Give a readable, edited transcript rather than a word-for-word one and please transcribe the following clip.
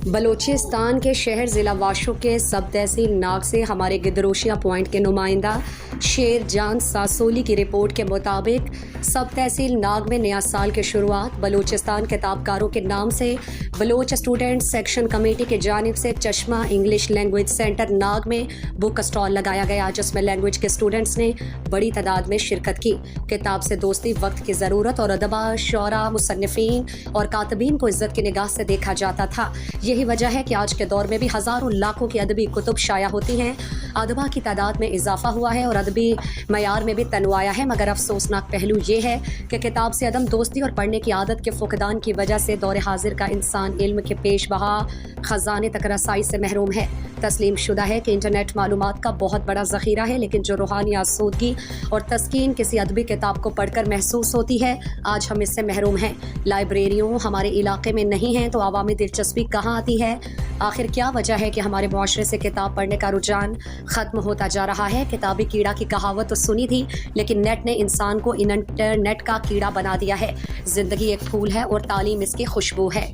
بلوچستان کے شہر ضلع واشو کے سب تحصیل ناگ سے ہمارے گدروشیا پوائنٹ کے نمائندہ شیر جان ساسولی کی رپورٹ کے مطابق سب تحصیل ناگ میں نیا سال کی شروعات بلوچستان کتاب کاروں کے نام سے بلوچ اسٹوڈنٹ سیکشن کمیٹی کی جانب سے چشمہ انگلش لینگویج سینٹر ناگ میں بک اسٹال لگایا گیا، جس میں لینگویج کے اسٹوڈنٹس نے بڑی تعداد میں شرکت کی۔ کتاب سے دوستی وقت کی ضرورت اور ادبا، شعراء، مصنفین اور کاتبین کو عزت کی نگاہ سے دیکھا جاتا تھا۔ یہی وجہ ہے کہ آج کے دور میں بھی ہزاروں لاکھوں کی ادبی کتب شائع ہوتی ہیں۔ ادبا کی تعداد میں اضافہ ہوا ہے اور ادبی معیار میں بھی تنوع آیا ہے، مگر افسوسناک پہلو یہ ہے کہ کتاب سے عدم دوستی اور پڑھنے کی عادت کے فقدان کی وجہ سے دور حاضر کا انسان علم کے پیش بہا خزانے تک رسائی سے محروم ہے۔ تسلیم شدہ ہے کہ انٹرنیٹ معلومات کا بہت بڑا ذخیرہ ہے، لیکن جو روحانی آسودگی اور تسکین کسی ادبی کتاب کو پڑھ کر محسوس ہوتی ہے، آج ہم اس سے محروم ہیں۔ لائبریریوں ہمارے علاقے میں نہیں ہیں تو عوامی دلچسپی کہاں آتی ہے؟ آخر کیا وجہ ہے کہ ہمارے معاشرے سے کتاب پڑھنے کا رجحان ختم ہوتا جا رہا ہے؟ کتابی کیڑا کی کہاوت تو سنی تھی، لیکن نیٹ نے انسان کو انٹرنیٹ کا کیڑا بنا دیا ہے۔ زندگی ایک پھول ہے اور تعلیم اس کی خوشبو ہے۔